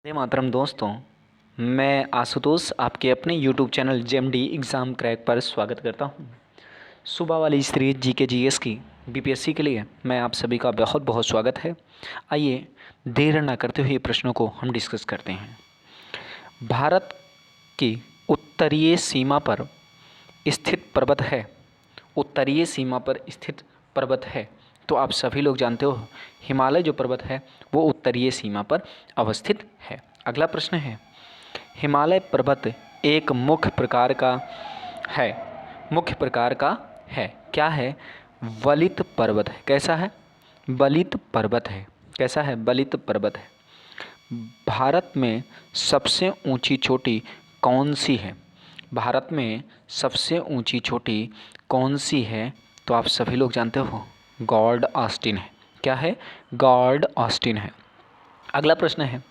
वंदे मातरम दोस्तों। मैं आशुतोष आपके अपने YouTube channel JMD exam crack पर स्वागत करता हूं। सुबह वाली सीरीज जीके जीएस की बीपीएससी के लिए मैं आप सभी का बहुत बहुत स्वागत है। आइए देर न करते हुए प्रश्नों को हम डिस्कस करते हैं। भारत की उत्तरीय सीमा पर स्थित पर्वत है। उत्तरीय सीमा पर स्थित पर्वत है तो आप सभी लोग जानते हो हिमालय जो पर्वत है वो उत्तरीय सीमा पर अवस्थित है। अगला प्रश्न है, हिमालय पर्वत एक मुख्य प्रकार का है। मुख्य प्रकार का है क्या है? वलित पर्वत है। कैसा है? वलित पर्वत है। कैसा है? वलित पर्वत है। भारत में सबसे ऊंची चोटी कौन सी है? भारत में सबसे ऊंची चोटी कौन सी है? तो आप सभी लोग जानते हो गॉर्ड ऑस्टिन है। क्या है? गॉर्ड ऑस्टिन है। अगला प्रश्न है,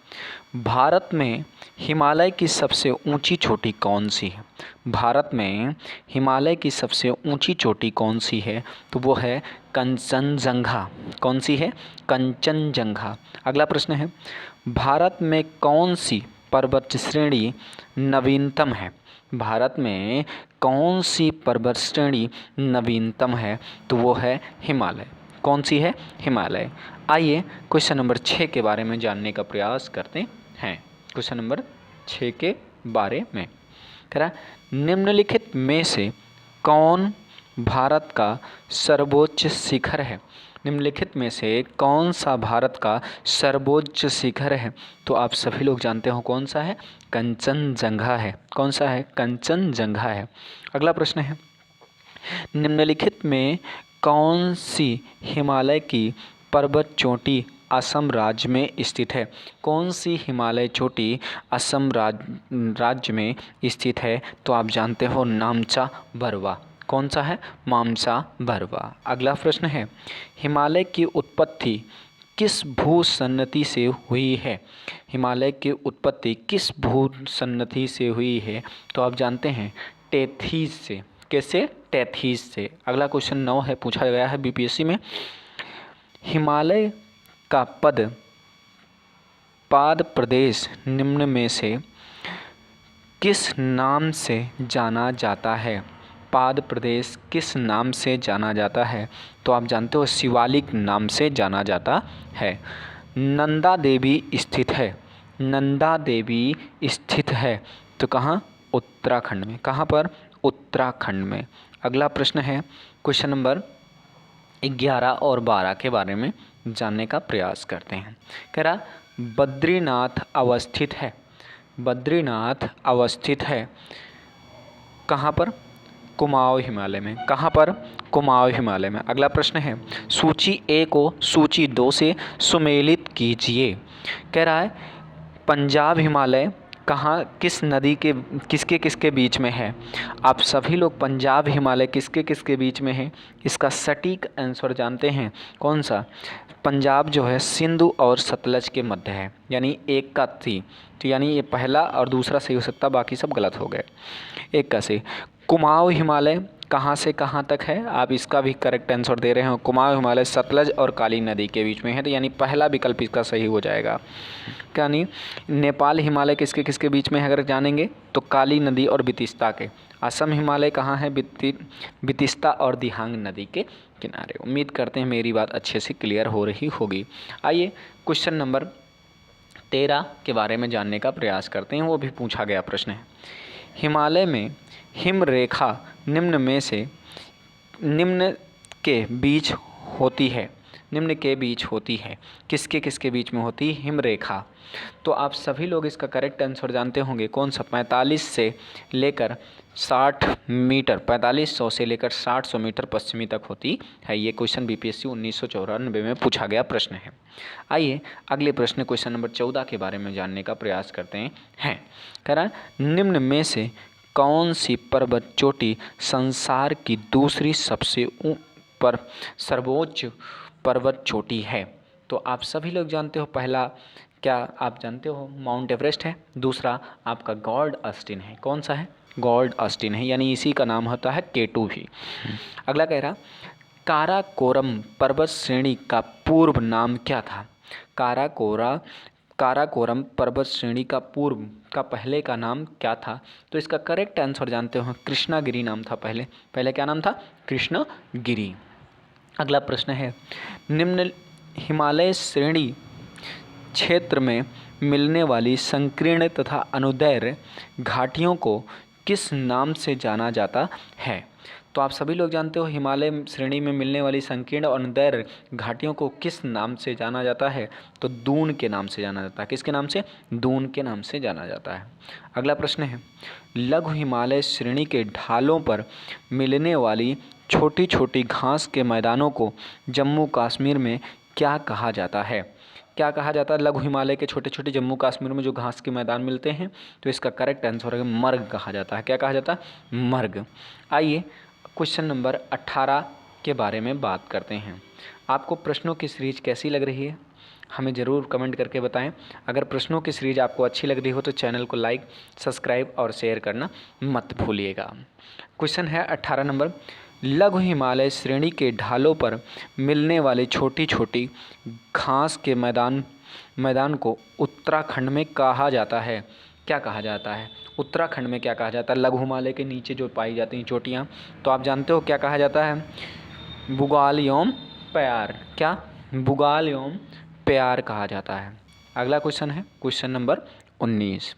भारत में हिमालय की सबसे ऊंची चोटी कौन सी है? भारत में हिमालय की सबसे ऊंची चोटी कौन सी है? तो वो है कंचनजंगा। कौन सी है? कंचनजंगा। अगला प्रश्न है, भारत में कौन सी पर्वत श्रेणी नवीनतम है? भारत में कौन सी पर्वत श्रेणी नवीनतम है? तो वो है हिमालय। कौन सी है? हिमालय। आइए क्वेश्चन नंबर 6 के बारे में जानने का प्रयास करते हैं। क्वेश्चन नंबर 6 के बारे में कह रहा, निम्नलिखित में से कौन भारत का सर्वोच्च शिखर है? निम्नलिखित में से कौन सा भारत का सर्वोच्च शिखर है? तो आप सभी लोग जानते हो कौन सा है? कंचनजंगा है। कौन सा है? कंचनजंगा है। अगला प्रश्न है, निम्नलिखित में कौन सी हिमालय की पर्वत चोटी असम राज्य में स्थित है? कौन सी हिमालय चोटी असम राज्य में स्थित है? तो आप जानते हो नामचा बरवा। कौन सा है? नामचा बरवा। अगला प्रश्न है, हिमालय की उत्पत्ति किस भूसन्नति से हुई है? हिमालय की उत्पत्ति किस भूसन्नति से हुई है? तो आप जानते हैं टेथीस से। कैसे? टेथीस से। अगला क्वेश्चन 9 है, पूछा गया है बीपीएससी में, हिमालय का पाद प्रदेश निम्न में से किस नाम से जाना जाता है? पाद प्रदेश किस नाम से जाना जाता है? तो आप जानते हो शिवालिक नाम से जाना जाता है। नंदा देवी स्थित है। नंदा देवी स्थित है तो कहाँ? उत्तराखंड में। कहाँ पर? उत्तराखंड में। अगला प्रश्न है, क्वेश्चन नंबर 11 और 12 के बारे में जानने का प्रयास करते हैं। कह रहा, बद्रीनाथ अवस्थित है। बद्रीनाथ अवस्थित है कहाँ पर? कुमाऊं हिमालय में। कहाँ पर? कुमाऊं हिमालय में। अगला प्रश्न है, सूची ए को सूची 2 से सुमेलित कीजिए। कह रहा है पंजाब हिमालय कहाँ, किस नदी के किसके किसके बीच में है? आप सभी लोग पंजाब हिमालय किसके किसके बीच में है? इसका सटीक आंसर जानते हैं कौन सा? पंजाब जो है सिंधु और सतलज के मध्य है, यानी एक का थी, तो यानी ये पहला और दूसरा सही हो सकता, बाकी सब गलत हो गए। एक का से। कुमाऊं हिमालय कहाँ से कहाँ तक है? आप इसका भी करेक्ट आंसर दे रहे हो। कुमाऊं हिमालय सतलज और काली नदी के बीच में है, तो यानी पहला विकल्प इसका सही हो जाएगा। यानी नेपाल हिमालय किसके किसके बीच में है अगर जानेंगे तो काली नदी और बितिस्ता के। असम हिमालय कहाँ है? बितिस्ता और दिहांग नदी के किनारे। उम्मीद करते हैं मेरी बात अच्छे से क्लियर हो रही होगी। आइए क्वेश्चन नंबर 13 के बारे में जानने का प्रयास करते हैं। वो भी पूछा गया प्रश्न है, हिमालय में हिम रेखा निम्न में से निम्न के बीच होती है। निम्न के बीच होती है। किसके किसके बीच में होती है हिम रेखा? तो आप सभी लोग इसका करेक्ट आंसर जानते होंगे कौन सा? 45 से लेकर 60 मीटर, 4500 से लेकर 600 मीटर पश्चिमी तक होती है। ये क्वेश्चन बीपीएससी 1994 में पूछा गया प्रश्न है। आइए अगले प्रश्न क्वेश्चन नंबर 14 के बारे में जानने का प्रयास करते हैं। कह रहा है निम्न में से कौन सी पर्वत चोटी संसार की दूसरी सबसे ऊपर सर्वोच्च पर्वत चोटी है? तो आप सभी लोग जानते हो, पहला क्या आप जानते हो माउंट एवरेस्ट है, दूसरा आपका गॉर्ड ऑस्टिन है। कौन सा है? गॉर्ड ऑस्टिन है, यानी इसी का नाम होता है K2 भी। अगला कह रहा, काराकोरम पर्वत श्रेणी का पूर्व नाम क्या था? काराकोरम काराकोरम पर्वत श्रेणी का पूर्व का पहले का नाम क्या था? तो इसका करेक्ट आंसर जानते हो, कृष्णागिरी नाम था पहले। पहले क्या नाम था? कृष्णागिरी। अगला प्रश्न है, निम्न हिमालय श्रेणी क्षेत्र में मिलने वाली संकीर्ण तथा अनुदैर्घ्य घाटियों को किस नाम से जाना जाता है? तो आप सभी लोग जानते हो हिमालय श्रेणी में मिलने वाली संकीर्ण और अनुदैर्घ्य घाटियों को किस नाम से जाना जाता है? तो दून के नाम से जाना जाता है। किसके नाम से? दून के नाम से जाना जाता है। अगला प्रश्न है, लघु हिमालय श्रेणी के ढालों पर मिलने वाली छोटी छोटी घास के मैदानों को जम्मू कश्मीर में क्या कहा जाता है? क्या कहा जाता है? लघु हिमालय के छोटे छोटे जम्मू कश्मीर में जो घास के मैदान मिलते हैं, तो इसका करेक्ट आंसर है मर्ग कहा जाता है। क्या कहा जाता है? मर्ग। आइए क्वेश्चन नंबर 18 के बारे में बात करते हैं। आपको प्रश्नों की सीरीज कैसी लग रही है हमें ज़रूर कमेंट करके बताएं। अगर प्रश्नों की सीरीज आपको अच्छी लग रही हो तो चैनल को लाइक, सब्सक्राइब और शेयर करना मत भूलिएगा। क्वेश्चन है 18 नंबर, लघु हिमालय श्रेणी के ढालों पर मिलने वाली छोटी छोटी घास के मैदान को उत्तराखंड में कहा जाता है। क्या कहा जाता है? उत्तराखंड में क्या कहा जाता है? लघु हिमालय के नीचे जो पाई जाती हैं चोटियाँ, तो आप जानते हो क्या कहा जाता है? बुगाल एवं प्यार। क्या? बुगाल एवं प्यार कहा जाता है। अगला क्वेश्चन है क्वेश्चन नंबर 19,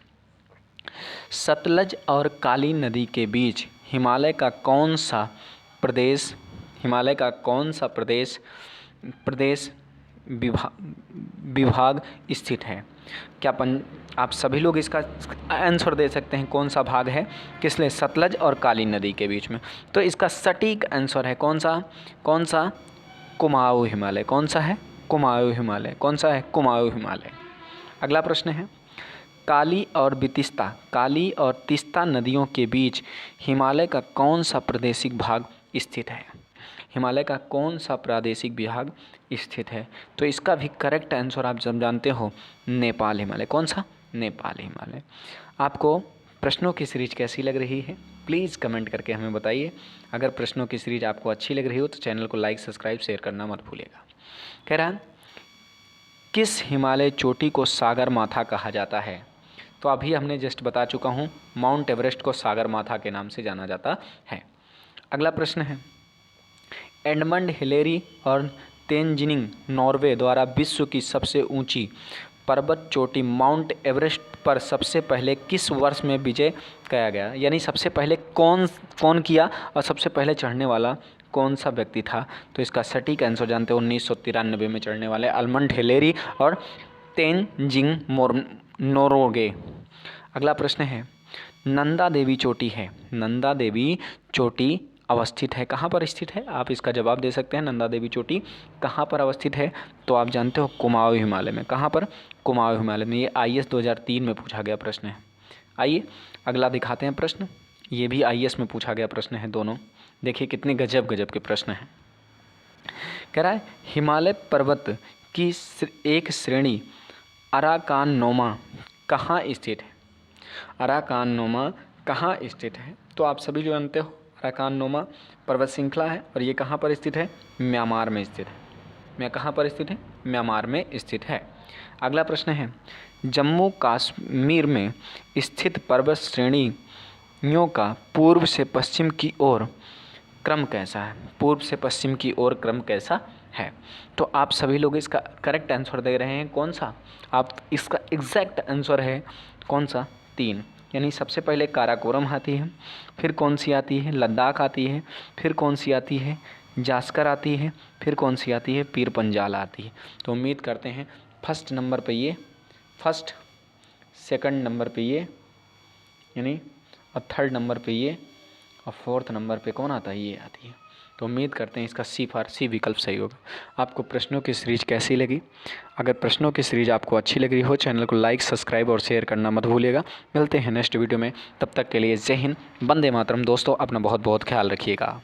सतलज और काली नदी के बीच हिमालय का कौन सा प्रदेश विभाग स्थित है? क्या आप सभी लोग इसका आंसर दे सकते हैं कौन सा भाग है किस लिए? सतलज और काली नदी के बीच में। तो इसका सटीक आंसर है कौन सा? कुमाऊं हिमालय। कौन सा है? कुमाऊं हिमालय। कौन सा है? कुमाऊं हिमालय। अगला प्रश्न है, काली और तीस्ता नदियों के बीच हिमालय का कौन सा प्रादेशिक भाग स्थित है? हिमालय का कौन सा प्रादेशिक विभाग स्थित है? तो इसका भी करेक्ट आंसर आप जब जानते हो, नेपाल हिमालय। कौन सा? नेपाल हिमालय। आपको प्रश्नों की सीरीज कैसी लग रही है प्लीज़ कमेंट करके हमें बताइए। अगर प्रश्नों की सीरीज आपको अच्छी लग रही हो तो चैनल को लाइक, सब्सक्राइब, शेयर करना मत भूलिएगा। कह रहा है, किस हिमालय चोटी को सागर माथा कहा जाता है? तो अभी हमने जस्ट बता चुका हूँ, माउंट एवरेस्ट को सागर माथा के नाम से जाना जाता है। अगला प्रश्न है, एडमंड हिलेरी और तेंजिंग नॉर्वे द्वारा विश्व की सबसे ऊंची पर्वत चोटी माउंट एवरेस्ट पर सबसे पहले किस वर्ष में विजय किया गया? यानी सबसे पहले कौन किया और सबसे पहले चढ़ने वाला कौन सा व्यक्ति था? तो इसका सटीक आंसर जानते हो, 1993 में चढ़ने वाले एडमंड हिलेरी और तेंजिंग नोर्गे। अगला प्रश्न है, नंदा देवी चोटी अवस्थित है, कहाँ पर स्थित है? आप इसका जवाब दे सकते हैं, नंदा देवी चोटी कहाँ पर अवस्थित है? तो आप जानते हो कुमाऊं हिमालय में। कहाँ पर? कुमाऊं हिमालय में। ये IAS 2003 में पूछा गया प्रश्न है। आइए अगला दिखाते हैं प्रश्न, ये भी IAS में पूछा गया प्रश्न है दोनों। देखिए कितने गजब के प्रश्न हैं। कह रहा है, हिमालय पर्वत की एक श्रेणी अराकानोमा कहाँ स्थित है? अराकानोमा कहाँ स्थित है? तो आप सभी जो जानते हो अराकानोमा पर्वत श्रृंखला है और ये कहाँ पर स्थित है? म्यांमार में स्थित है। कहाँ पर स्थित है? म्यांमार में स्थित है। अगला प्रश्न है, जम्मू कश्मीर में स्थित पर्वत श्रेणियों का पूर्व से पश्चिम की ओर क्रम कैसा है? पूर्व से पश्चिम की ओर क्रम कैसा है? तो आप सभी लोग इसका करेक्ट आंसर दे रहे हैं कौन सा? आप इसका एग्जैक्ट आंसर है कौन सा? 3। यानी सबसे पहले काराकोरम आती है, फिर कौन सी आती है? लद्दाख आती है, फिर कौन सी आती है? जास्कर आती है, फिर कौन सी आती है? पीर पंजाल आती है। तो उम्मीद करते हैं फर्स्ट नंबर पे ये, फर्स्ट सेकंड नंबर पे ये, यानी और थर्ड नंबर पे ये, और फोर्थ नंबर पे कौन आता है? ये आती है। तो उम्मीद करते हैं इसका सी विकल्प सही होगा। आपको प्रश्नों की सीरीज कैसी लगी? अगर प्रश्नों की सीरीज आपको अच्छी लग रही हो चैनल को लाइक, सब्सक्राइब और शेयर करना मत भूलिएगा। मिलते हैं नेक्स्ट वीडियो में, तब तक के लिए जय हिंद, वंदे मातरम। दोस्तों अपना बहुत बहुत ख्याल रखिएगा।